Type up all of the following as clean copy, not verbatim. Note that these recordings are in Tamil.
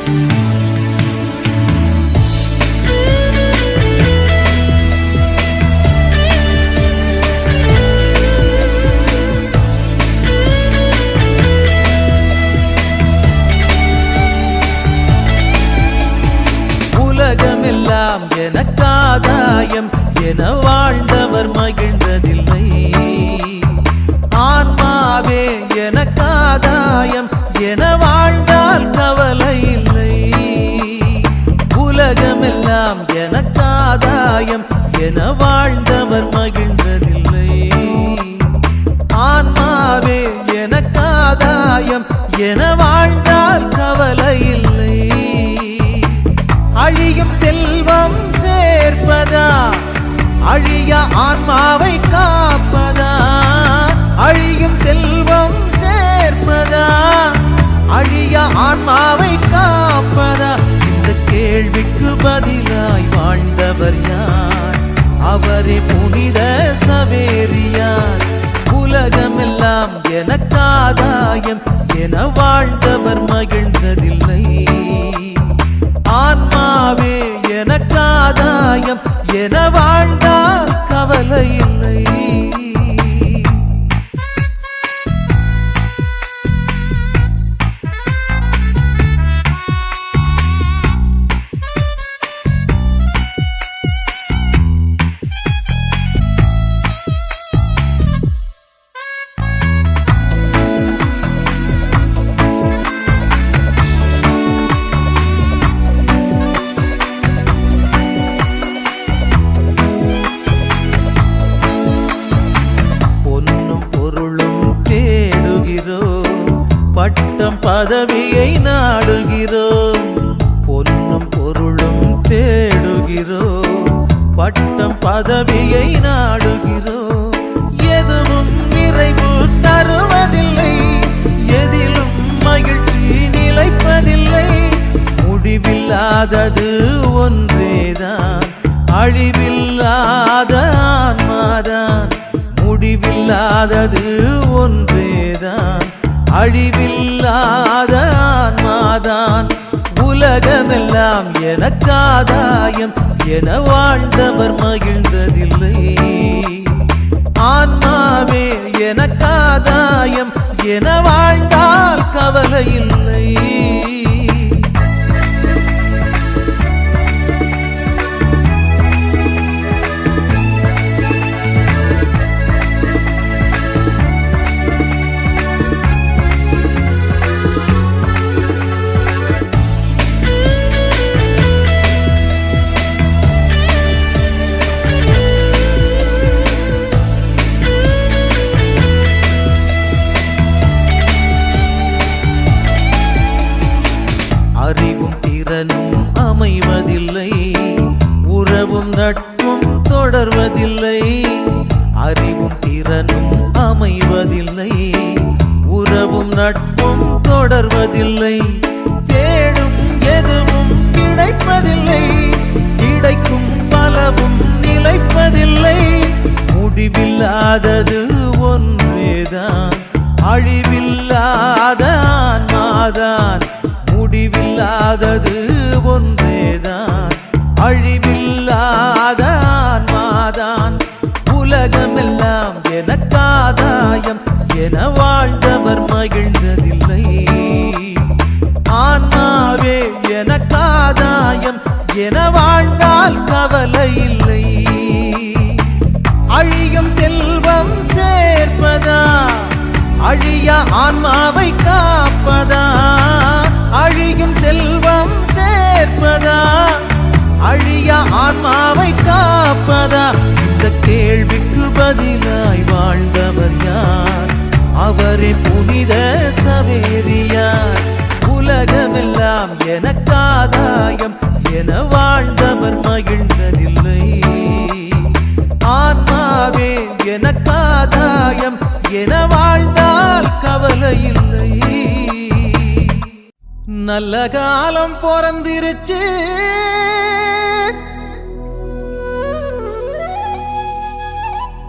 உலகமெல்லாம் எனக்காதாயம் என வாழ்ந்தவர் மகிழ்ந்ததில்லை. ஆன்மாவே எனக்காதாயம் என வாழ்ந்தால் கவலை இல்லை. உலகமெல்லாம் எனக்காதாயம் என வாழ்ந்தவர் மகிழ்ந்ததில்லை. ஆன்மாவே எனக்காதாயம் என வாழ்ந்தால் கவலை இல்லை. அழியும் செல்வம் சேர்ப்பதா அழிய ஆன்மாவை காப்பதா? அழியும் செல்வம் சேர்ப்பதா அழிய ஆன்மாவை காப்பதா? இந்த கேள்விக்கு பதிலாய் வாழ்ந்தவர் யார்? அவரே புனித சவேரியார். உலகமெல்லாம் எனக்காதாயம் என வாழ்ந்தவர் மகிழ்ந்ததில்லை. ஆன்மாவே எனக்காதாயம் என வாழ்ந்தால் கவலை இல்லை. பட்டம் பதவியை நாடுகிறோம். பொன்னும் பொருளும் தேடுகிறோம். பட்டம் பதவியை நாடுகிறோம். எதுவும் நிறைவு தருவதில்லை. எதிலும் மகிழ்ச்சி நிலைப்பதில்லை. முடிவில்லாதது ஒன்றேதான் அழிவில்லாத ஆன்மாதான். முடிவில்லாதது ஒன்றேதான் அழிவில்லாத ஆன்மாதான். உலகமெல்லாம் எனக்காதாயம் என வாழ்ந்தவர் மகிழ்ந்ததில்லை. ஆன்மாவே எனக்காதாயம் என வாழ்ந்தால் கவலை இல்லை. அறிவும் திறனும் அமைவதில்லை. உறவும் நட்பும் தொடர்வதில்லை. அறிவும் திறனும் அமைவதில்லை. உறவும் நட்பும் தொடர்வதில்லை. தேடும் எதுவும் கிடைப்பதில்லை. கிடைக்கும் பலவும் நிலைப்பதில்லை. முடிவில்லாதது ஒன்றேதான் அழிவில்லாத ஆன்மாதான். முடிவில்லாதது ஒன்றேதான் அழிவில்லாத ஆன்மாதான். உலகமெல்லாம் எனக்காதாயம் என வாழ்ந்தவர் மகிழ்ந்ததில்லை. ஆன்மாவே எனக்காதாயம் என வாழ்ந்தால் கவலை இல்லை. அழியும் செல்வம் சேர்ப்பதா அழிய ஆன்மாவை காப்பதா? அழியும் செல்வம் சேர்ப்பதா அழிய ஆன்மாவை காப்பதா? இந்த கேள்விக்கு பதிலாய் வாழ்ந்தவர் யார்? அவரே புனித சவேரியார். உலகமெல்லாம் எனக்காதாயம் என வாழ்ந்தவர் மகிழ்ந்ததில்லை. ஆன்மாவே எனக்காதாயம் என வாழ்ந்தால் கவலை இல்லை. நல்ல காலம் பிறந்திருச்சு.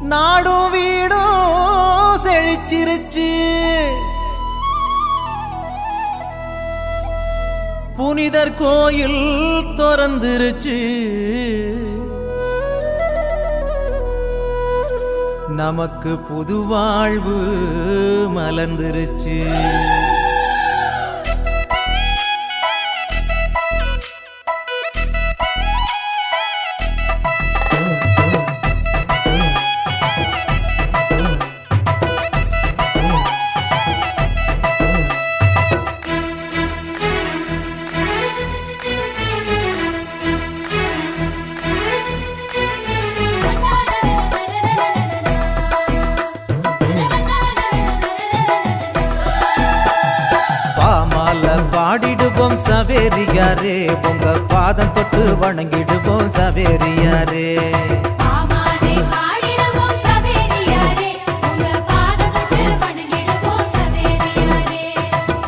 நாடும் வீடும் செழிச்சிருச்சு. புனிதர் கோயில் திறந்துருச்சு, நமக்கு புது வாழ்வு மலர்ந்துருச்சு. பாடிடுவோம் சவேரியாரே, உங்க பாதம் தொட்டு வணங்கிடுவோம் சவேரியாரே.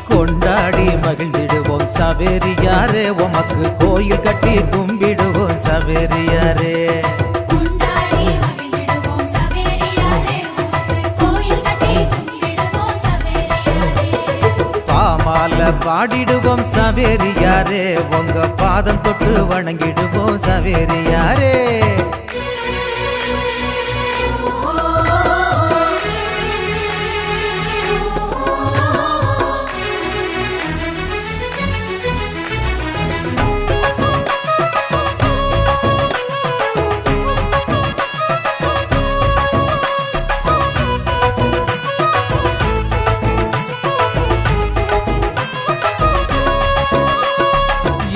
கொண்டாடி மகிழ்ந்திடுவோம் சவேரியாரே, உமக்கு கோயில் கட்டி கும்பிடுவோம் சவேரியாரே. பாடிடுவோம் சவேரியாரே, உங்க பாதம் தொட்டு வணங்கிடுவோம் சவேரியாரே.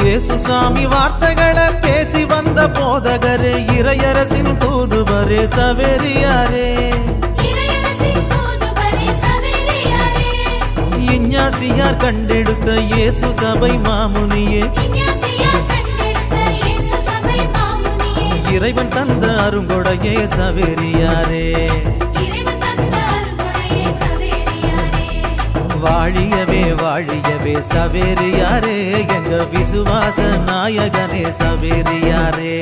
இயேசு சாமி வார்த்தைகளை பேசி வந்த போதகரே, இறையரசின் தூதுவரே சவேரியாரே. இஞ்ஞாசியார் கண்டெடுத்த இயேசு சபை மாமுனியே, இறைவன் தந்த அருங்கொடையே சவேரியாரே. வாழியவே வாழியவே சவேரியாரே, எங்க விசுவாச நாயகனே சவேரியாரே.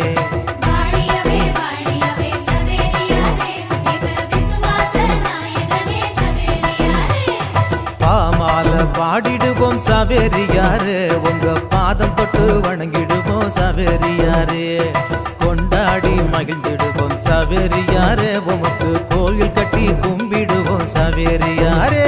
பாமால பாடிடுவோம் சவேரியாரே, உங்க பாதம் தொட்டு வணங்கிடுவோம் சவேரியாரே. கொண்டாடி மகிழ்ந்திடுவோம் சவேரியாரே, உமக்கு கோயில் கட்டி கும்பிடுவோம் சவேரியாரே.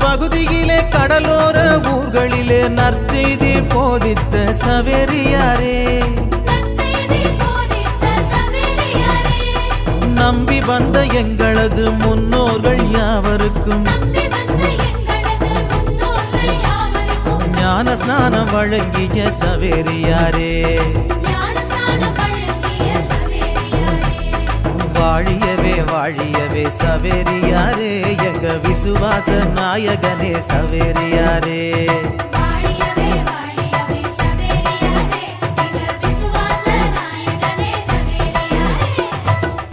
பகுதியிலே கடலோர ஊர்களிலே நற்செய்தி போதித்த சவேரியாரே. நம்பி வந்த எங்களது முன்னோர்கள் யாவருக்கும் ஞான ஸ்நானம் வழங்கிய சவேரியாரே. வாழியவே வாழியவே சவேரியாரே, எங்க விசுவாச நாயகனே சவேரியாரே.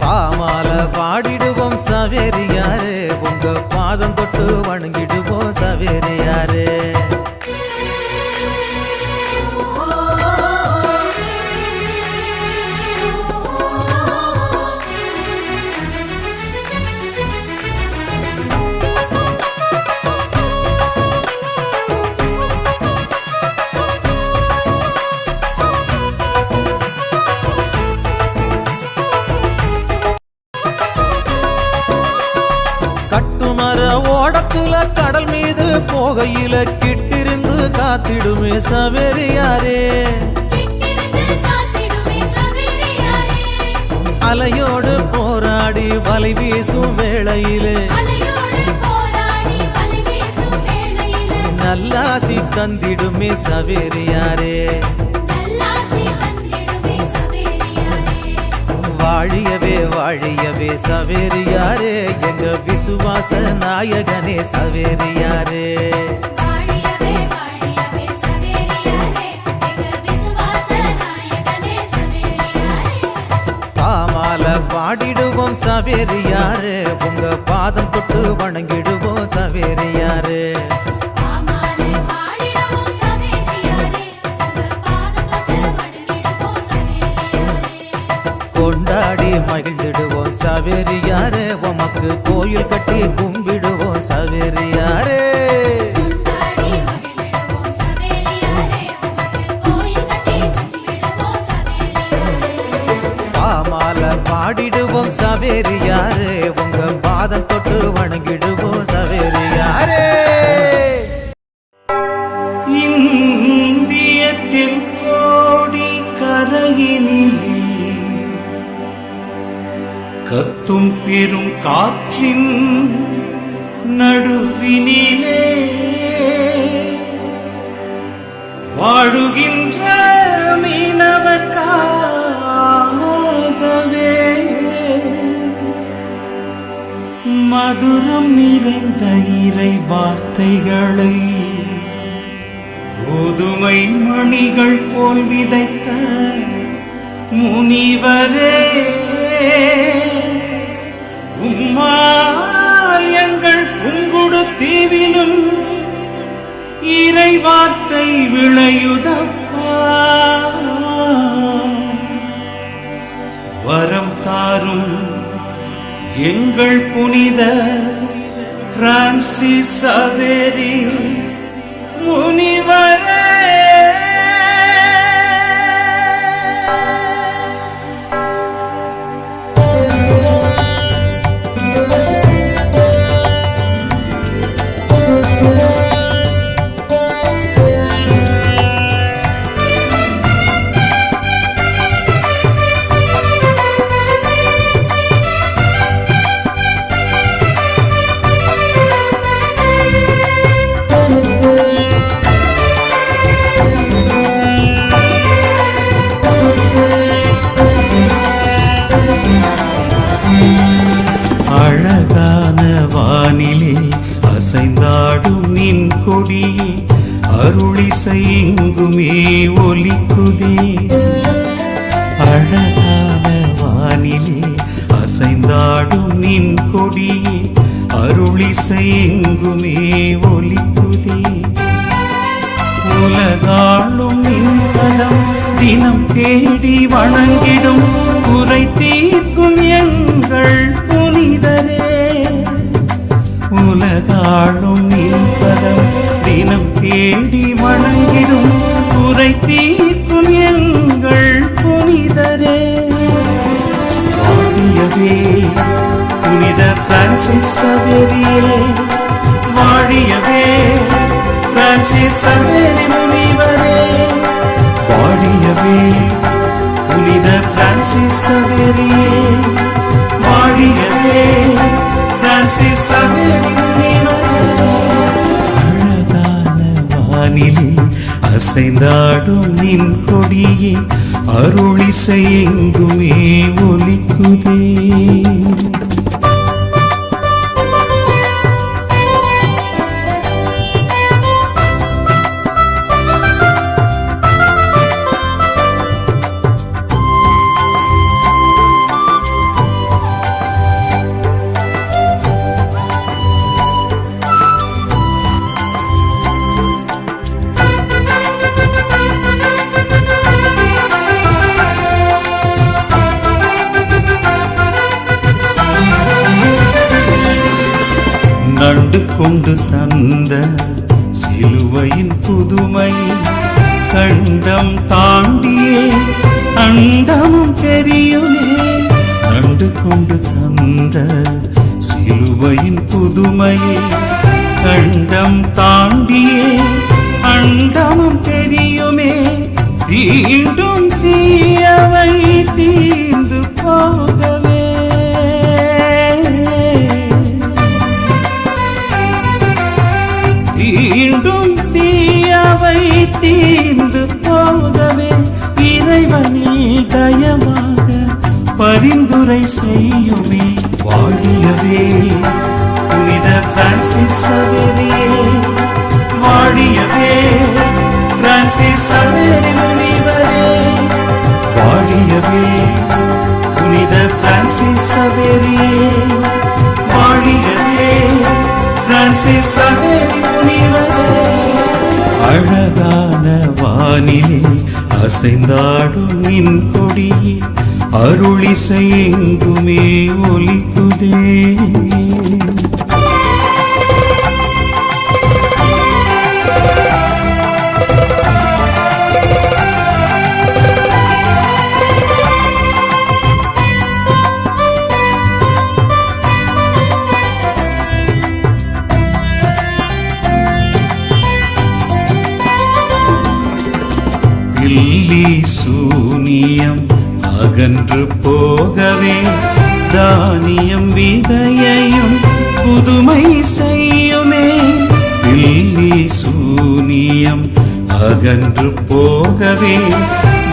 பாமால பாடிடுவோம் சவேரியாரே, உங்க பாதம் தொட்டு வணங்கிடுவோம் சவேரியாரே. ஓடத்துல கடல் மீது போகையில கிட்டிருந்து காத்திடுமே சவேரியாரே. அலையோடு போராடி வலை வீசும் வேளையிலே நல்லாசி தந்திடுமே சவேரியாரே. வாழியவே வாழியவே சவேரியாரே, எங்க விசுவாச நாயகனே சவேரியாரே. பாடிடுவோம் சவேரியாரே உங்க பாதம் தொட்டு வணங்கிடுவோம் சவேரியாரே கொண்டாடி மகிழ்ந்திடுவோம் சவேரியாரே உமக்கு கோயில் கட்டி கும்பிடுவோம் சவேரியாரே பாடிடுவோம் சவேரியாரே உங்க பாதம் தொட்டு வணங்கிடுவோம் சவேரியாரே இந்தியத்தில் கோடி கரையினில் கத்தும் பெரும் காற்றின் நடுவினிலே வாழுகின்ற மீனவர்காகவே மதுரம் நிறைந்த இறை வார்த்தைகளை கோதுமை மணிகள் போல் விதைத்த முனிவரே உம்மால் எங்கள் புங்குடு தீவிலும் இறை வார்த்தை விளையுதப்பா வரம் தாரும் எங்கள் புனித பிரான்சிஸ் சவேரி முனிவரே அசைந்தாடும் நின் கொடியே அருளிசை எங்குமே ஒலிக்குதே அழகான வானிலே அசைந்தாடும் நின் கொடியே அருளிசை எங்குமே ஒலிக்குதே உலகாளும் நின் பதம் தினம் தேடி வணங்கிடும் குறை தீர்க்கும் எங்கள் புனிதரே உலகாளும் நின் பதம் தினம் தேடி வணங்கிடும் குறை தீர்க்கும் எங்கள் புனிதரே வாழியவே புனித பிரான்சிஸ் சவேரியே வாழியவே பிரான்சிஸ் சவேரி முனிவரே வாழியவே புனித பிரான்சிஸ் சவேரியே வாழியவே பிரான்சிஸ் சவேரி முனிவரே அழகான வானிலே அசைந்தாடும் நின் கொடியே அருளிசை எங்குமே ஒலிக்குதே நண்டு கொண்டு தந்த சிலுவையின் புதுமை கண்டம் தாண்டியே அண்டமும் தெரியுமே நண்டு கொண்டு தந்த சிலுவையின் புதுமையை கண்டம் தாண்டியே அண்டமும் தெரியுமே தீண்டும் தீயவை தீர்ந்து போகவே தீண்டும் தீயவை தீர்ந்து போகவே இறைவனில் தயவாக பரிந்துரை செய்யுமே வாழியவே புனித பிரான்சிஸ் சவேரியே வாழியவே பிரான்சிஸ் சவேரி முனிவரே வாழியவே புனித பிரான்சிஸ் சவேரியே வாழியவே பிரான்சிஸ் சவேரி முனிவரே. அழகான வானிலே அசைந்தாடும் நின் கொடியே அருளிசை எங்குமே ஒலிக்குதே. பில்லி சூனியம் அகன்று போகவே தானியம் விதையையும் புதுமை செய்யுமே. பில்லி சூனியம் அகன்று போகவே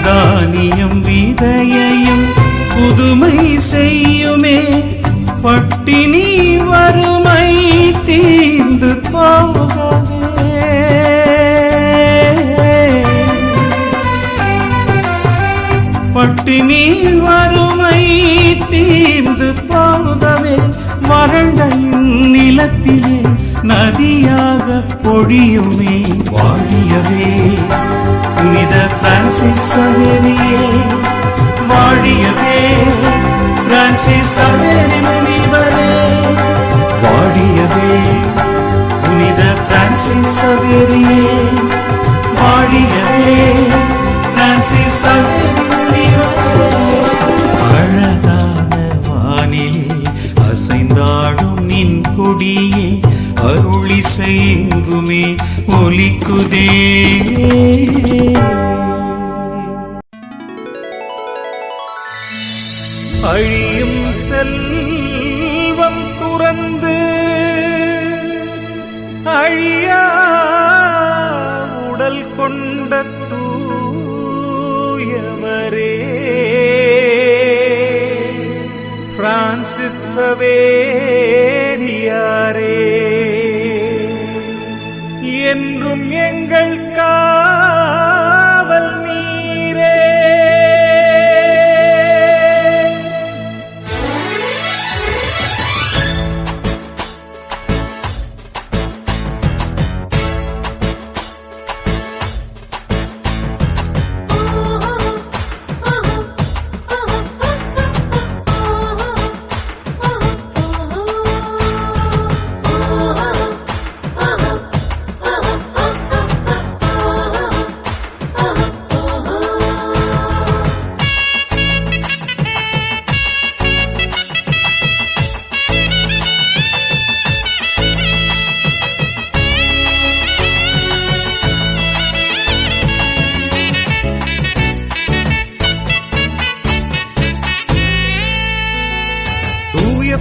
தானியம் விதையையும் புதுமை செய்யுமே. பட்டினி வறுமை தீர்ந்து போகவே பட்டினி வறுமை தீர்ந்து போகவே வறண்ட நிலத்திலே நதியாக பொழியுமே. வாழியவே புனித பிரான்சிஸ் சவேரியே வாழியவே பிரான்சிஸ் சவேரி முனிவரே. வாழியவே புனித பிரான்சிஸ் சவேரியே வாழியவே பிரான்சிஸ் சவேரி முனிவரே. அழகான வானிலே அசைந்தாடும் நின் கொடியே அருளிசை எங்குமே ஒலிக்குதே. அழியும் செல்வம் துறந்து அழியா உடல் கொண்ட தூயவரே பிரான்சிஸ் சவேரியாரே என்றும் எங்கள் காவல் நீரே.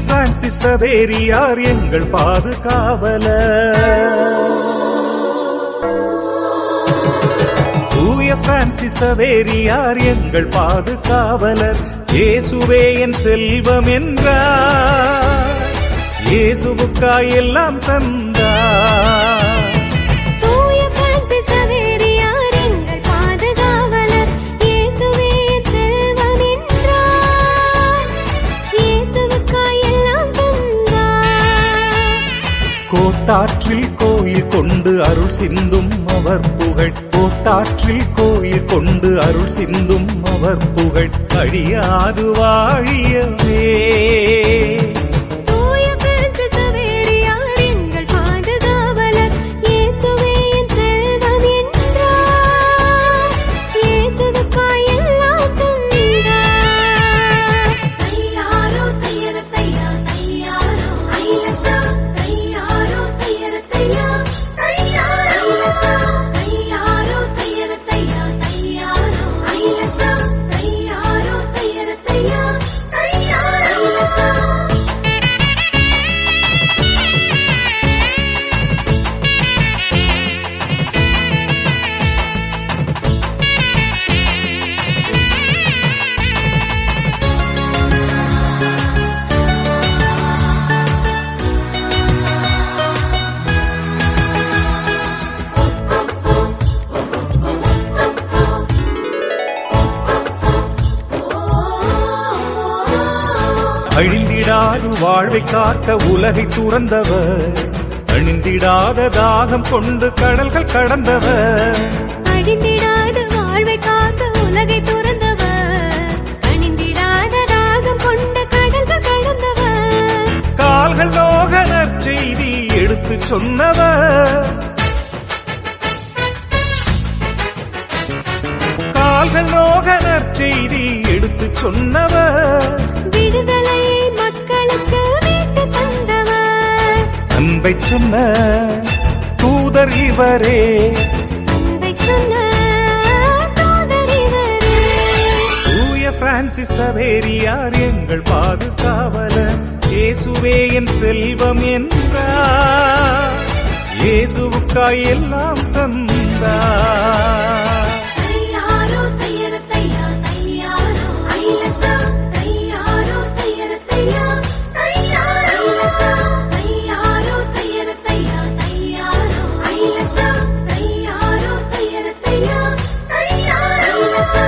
பிரான்சிஸ் சவேரியார் எங்கள் பாதுகாவலர். தூய பிரான்சிஸ் சவேரியார் எங்கள் பாதுகாவலர். இயேசுவே என் செல்வம் என்றார், இயேசுவுக்காய் எல்லாம் தந்தார். தூய பிரான்சிஸ் சவேரியார் எங்கள் பாதுகாவலர். இயேசுவே என் செல்வம் என்றார், இயேசுவுக்காய் எல்லாம் தந்தார். கோட்டாற்றில் கோயில் கொண்டு அருள் சிந்தும் அவர் புகழ். கோட்டாற்றில் கோயில் கொண்டு அருள் சிந்தும் அவர் புகழ் அழியாது வாழியவே. தூய பிரான்சிஸ் சவேரியார் எங்கள் பாதுகாவலர். இயேசுவே என் செல்வம் என்றார், இயேசுவுக்காய் எல்லாம் தந்தார். தையாரோ தையர தையா தையாரோ ஐலசா தையாரோ தையர தையா தையாரோ ஐலசா தையாரோ தையர தையா தையாரோ ஐலசா தையாரோ தையர தையா தையாரோ ஐலசா. அழிந்திடாது வாழ்வை காக்க உலகை துறந்தவர், அணிந்திடாத தாகம் கொண்டு கடல்கள் கடந்தவர், அழிந்திடாத வாழ்வை காக்க உலகை துறந்தவர், அணிந்திடாத தாகம் கொண்ட கடல்கள் கடந்தவர், கால்கள் நோக நற்செய்தி எடுத்துச் சொன்னவர், கால்கள் நோக நற்செய்தி எடுத்துச் சொன்னவர், விடுதலை மக்களுக்கு மீட்டு தந்தவர், அன்பை சொன்ன தூதர் இவரே, அன்பை சொன்ன தூதர் இவரே. தூய பிரான்சிஸ் சவேரியார் எங்கள் பாதுகாவலர், இயேசுவே என் செல்வம் என்றார், இயேசுவுக்காய் எல்லாம் தந்தார். தையாரோ தையர தையா தையாரோ ஐலசா, தையாரோ தையர தையா தையாரோ ஐலசா, தையாரோ தையர தையா தையாரோ ஐலசா, தையாரோ தையர தையா தையாரோ ஐலசா.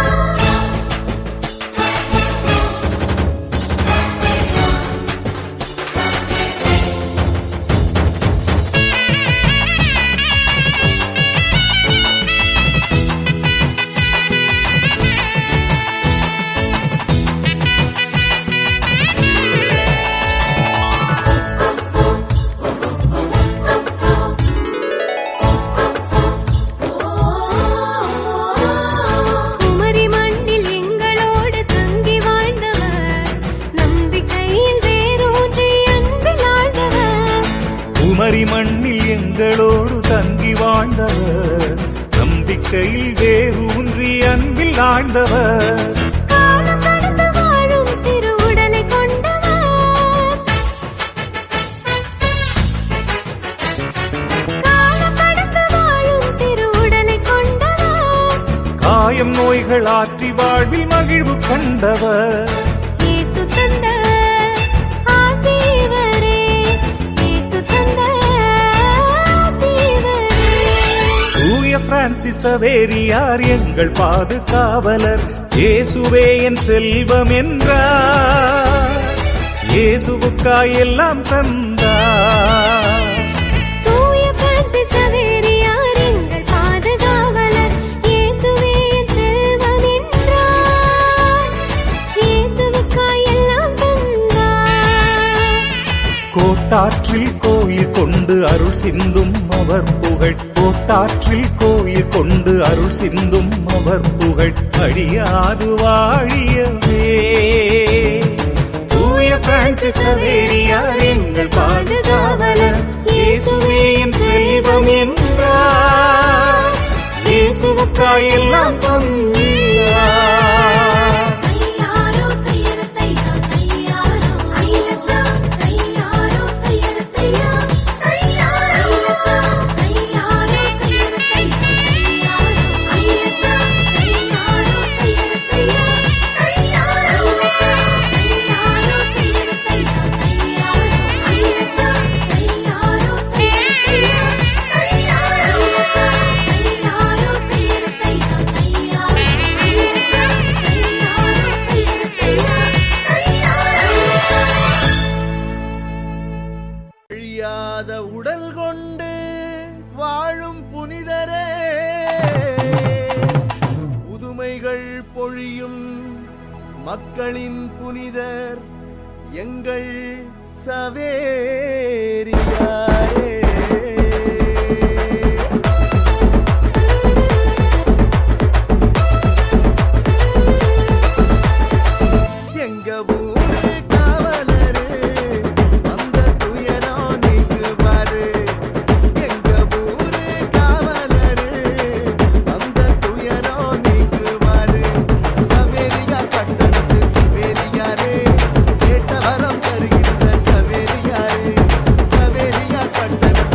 குமரி மண்ணில் எங்களோடு தங்கி வாழ்ந்தவர், நம்பிக்கையில் வேரூன்றி அன்பில் ஆழ்ந்தவர், குமரி மண்ணில் எங்களோடு தங்கி வாழ்ந்தவர், நம்பிக்கையில் வேரூன்றி அன்பில் ஆழ்ந்தவர், காலம் கடந்து வாழும் திருவுடலை கொண்டவர், காலம் கடந்து வாழும் திருவுடலை கொண்டவர், காயம் நோய்கள் ஆற்றி வாழ்வில் மகிழ்வு கண்டவர், இயேசு தந்த ஆசி இவரே, இயேசு தந்த ஆசி இவரே. தூய பிரான்சிஸ் சவேரியார் எங்கள் பாதுகாவலர், இயேசுவே என் செல்வம் என்றார், இயேசுவுக்காய் எல்லாம் தந்தார். தூய பிரான்சிஸ் சவேரியார் எங்கள் பாதுகாவலர், இயேசுவே என் செல்வம் என்றார், இயேசுவுக்காய் எல்லாம் தந்தார். கோட்டாற்றில் கோயில் கொண்டு அருள் சிந்தும் அவர் புகழ், கோட்டாற்றில் கோயில் கொண்டு அருள் சிந்தும் அவர் புகழ் அழியாது வாழியவே. தூய பிரான்சிஸ் சவேரியார் எங்கள் பாதுகாவலர், இயேசுவே என் செல்வம் என்றார், இயேசுவுக்காய் எல்லாம் தந்தார். தையாரோ தையர தையா தையாரோ ஐலசா, தையாரோ தையர தையா தையாரோ ஐலசா, தையாரோ தையர தையா தையாரோ ஐலசா, தையாரோ தையர தையா தையாரோ ஐலசா, தையாரோ தையர தையா தையாரோ ஐலசா, தையாரோ தையர தையா தையாரோ ஐலசா, தையாரோ தையர தையா தையாரோ ஐலசா, தையாரோ தையர தையா தையாரோ ஐலசா. அழியாத உடல் கொண்டு வாழும் புனிதரே, புதுமைகள் பொழியும் மக்களின் புனிதர் எங்கள் சவேரியாரே. எங்க ஊரு காவலரு அந்த துயரம் நீக்குவாரு, எங்க ஊரு காவலரு அந்த துயரம் நீக்குவாரு. சவேரியா கட்டணத்து சவேரியாரே, கேட்ட வரம் தருகின்ற சவேரியாரே, சவேரியா கட்டணத்து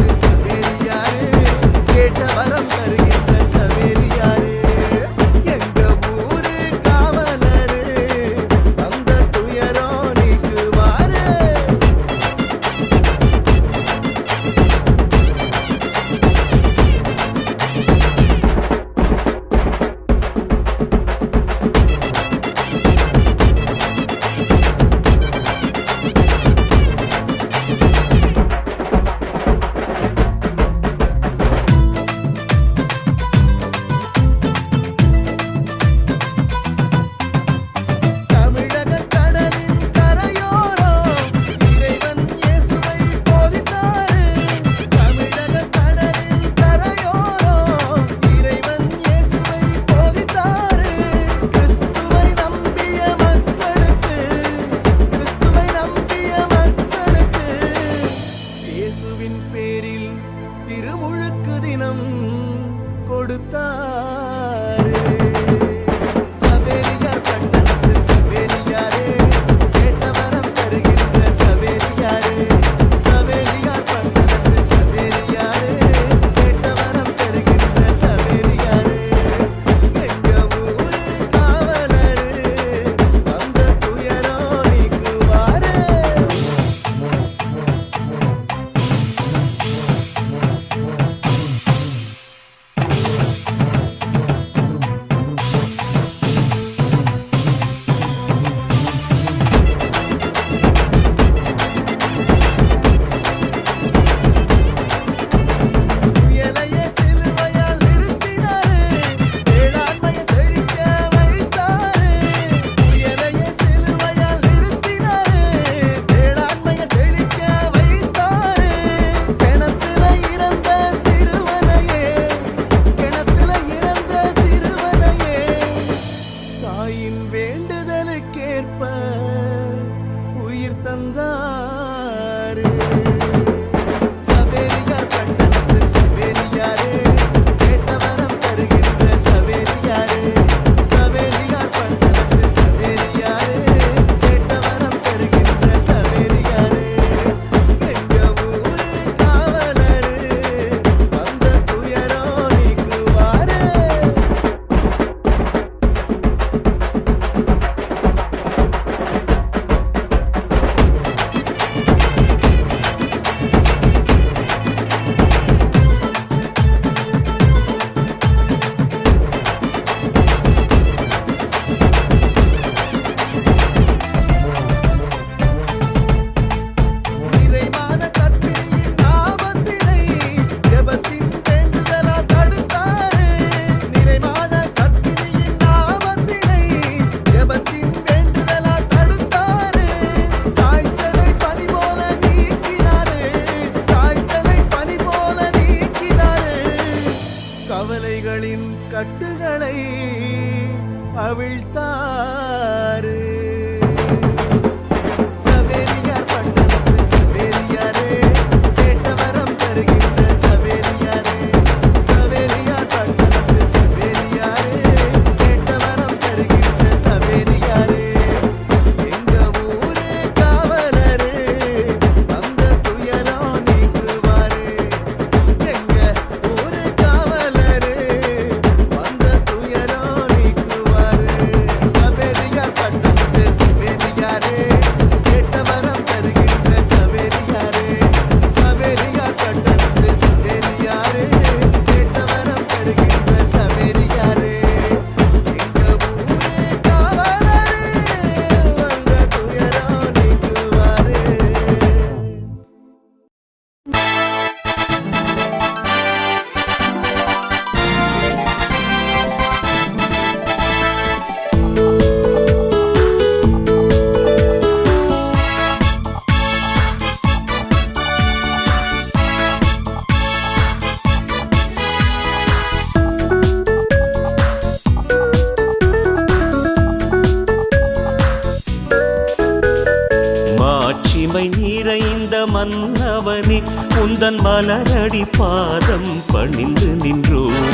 மன்னவனே உந்தன் மலரடி பாதம் பணிந்து நின்றோம்.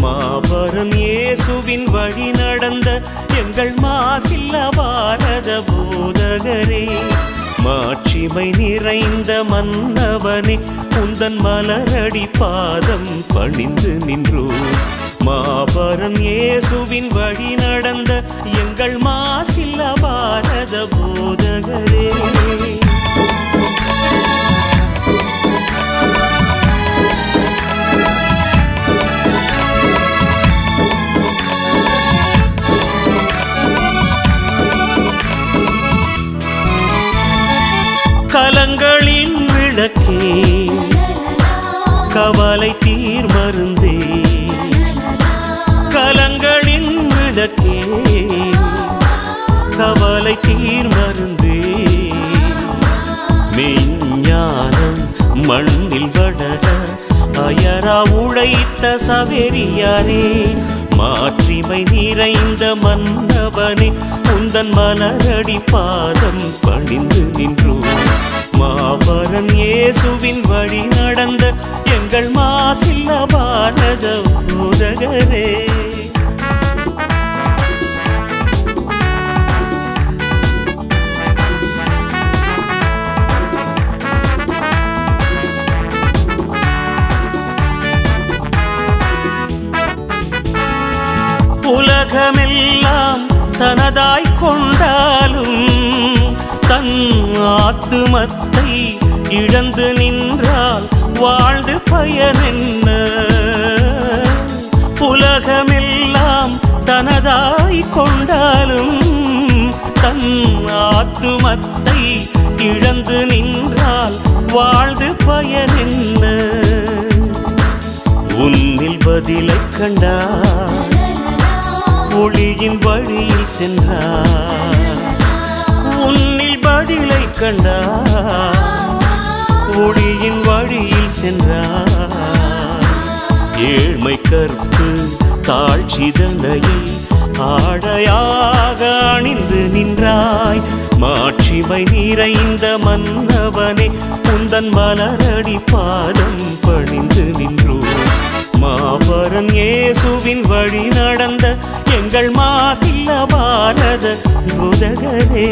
மாபரன் இயேசுவின் வழி நடந்த எங்கள் மாசில்ல பாரத போதகரே, மாட்சிமை நிறைந்த மன்னவனே உந்தன் மலரடி பாதம் பணிந்து நின்றோம். மாபரன் இயேசுவின் வழி நடந்த எங்கள் மாசில்ல பாரத போதகரே. கலங்களின் விளக்கே, கவலை தீர் மருந்தே, கலங்களின் விளக்கே, கவலை தீர் மருந்தே, மெய்ஞானம் மண்ணில் வளர அயரா உழைத்த சவேரியாரே, மாட்சிமை நிறைந்த மன்னவனே உந்தன் மலரடி பாதம் பணிந்து நின்றோம். மாபரன் இயேசுவின் வழி நடந்த எங்கள் மாசில்ல பாரத போதகரே. உலகமெல்லாம் தனதாய் கொண்டாலும் தன் ஆத்துமத்தை இழந்து நின்றால் வாழ்ந்து பயனென்ன? உலகமெல்லாம் தனதாய் கொண்டாலும் தன் ஆத்துமத்தை இழந்து நின்றால் வாழ்ந்து பயனென்ன? உன்னில் பதிலை கண்டார், ஒளியின் வழியில் சென்றார். உன்னில் பதிலை கண்டார், ஒளியின் வழியில் சென்றார். ஏழ்மை கற்பு தாழ்ச்சிதனையை ஆடையாக அணிந்து நின்றாய். மாட்சிமை நிறைந்த மன்னவனே உந்தன் மலரடி பாதம் பணிந்து நின்றோம். மாபரன் இயேசுவின் வழி நடந்த எங்கள் மாசில்ல பாரத போதகரே.